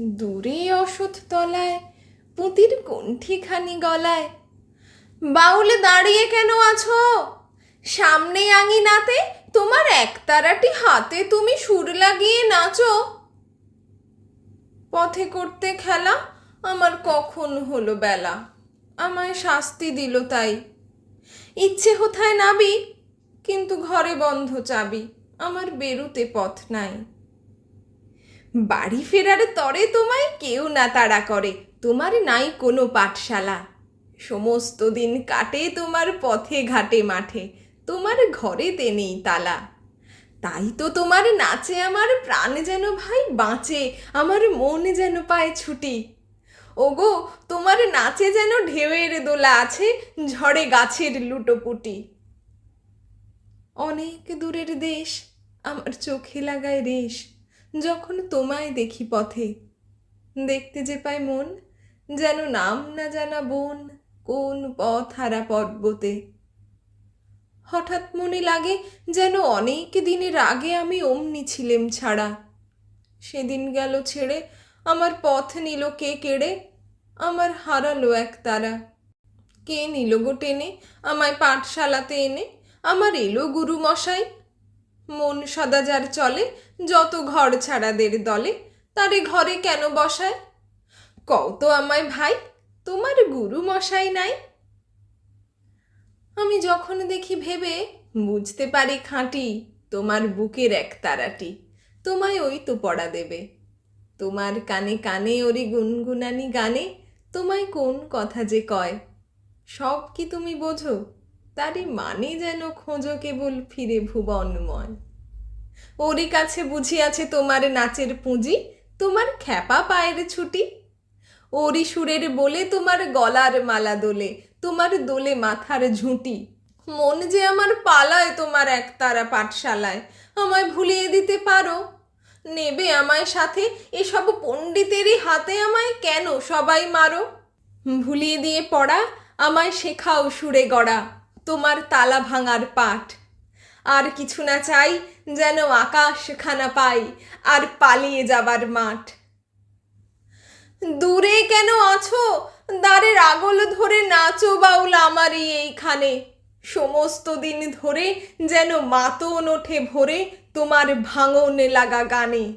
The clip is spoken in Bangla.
দূরে অসৎ তলায় পুঁতির কণ্ঠিখানি গলায়। বাউলে দাঁড়িয়ে কেন আছো? সামনে আঙিনাতে তোমার একতারাটি হাতে তুমি সুর লাগিয়ে নাচো। পথে করতে খেলা আমার কখন হলো বেলা, আমায় শাস্তি দিল তাই। ইচ্ছে কোথায় নাবি, কিন্তু ঘরে বন্ধ চাবি, আমার বেরুতে পথ নাই। বাড়ি ফেরার তরে তোমায় কেউ না তাড়া করে, তোমার নাই কোনো পাঠশালা। সমস্ত দিন কাটে তোমার পথে ঘাটে মাঠে, তোমার ঘরেতে নেই তালা। তাই তো তোমার নাচে আমার প্রাণ যেন ভাই বাঁচে, আমার মন যেন পায় ছুটি। ওগো, তোমার নাচে যেন ঢেউয়ের দোলা আছে, ঝড়ে গাছের লুটোপুটি। অনেক দূরের দেশ আমার চোখে লাগায় রেশ, যখন তোমায় দেখি পথে। দেখতে যে পায় মন যেন নাম না জানা বন, কোন পথ হারা পর্বতে। হঠাৎ মনে লাগে যেন অনেক দিনের আগে আমি অমনি ছিলেম ছাড়া। সেদিন গেল ছেড়ে, আমার পথ নিল কে কেড়ে, আমার হারালো এক তারা। কে নিল গো টেনে আমায় পাঠশালাতে এনে, আমার এলো গুরু মশাই। মন সদা যার চলে, যত ঘর ছাড়াদের দলে, তারে ঘরে কেন বসায়? কও তো আমায় ভাই, তোমার গুরু মশাই নাই? আমি যখন দেখি ভেবে বুঝতে পারি খাঁটি, তোমার বুকের এক তারাটি তোমায় ওই তো পড়া দেবে। তোমার কানে কানে ওরে গুনগুনানি গানে, তোমায় কোন কথা যে কয়। সব কি তুমি বোঝো? তারই মানে যেন খোঁজো কেবল ফিরে ভুবনময়। ওরই কাছে বুঝিয়াছে তোমার নাচের পুঁজি, তোমার খ্যাপা পায়ের ছুটি। ওরই সুরের বলে তোমার গলার মালা দোলে, তোমার দোলে মাথার ঝুঁটি। মন যে আমার পালায় তোমার একতারা পাঠশালায়, আমায় ভুলিয়ে দিতে পারো? নেবে আমায় সাথে, এসব পণ্ডিতেরই হাতে আমায় কেন সবাই মারো? ভুলিয়ে দিয়ে পড়া আমায় শেখাও সুরে গড়া, তোমার তালা ভাঙার পাঠ। আর কিছু না চাই, যেন আকাশখানা পাই আর পালিয়ে যাবার মাঠ। দূরে কেন আছো? দ্বারের আগল ধরে নাচো বাউল আমারই এইখানে। সমস্ত দিন ধরে যেন মাতন ওঠে ভোরে তোমার ভাঙন লাগা গানে।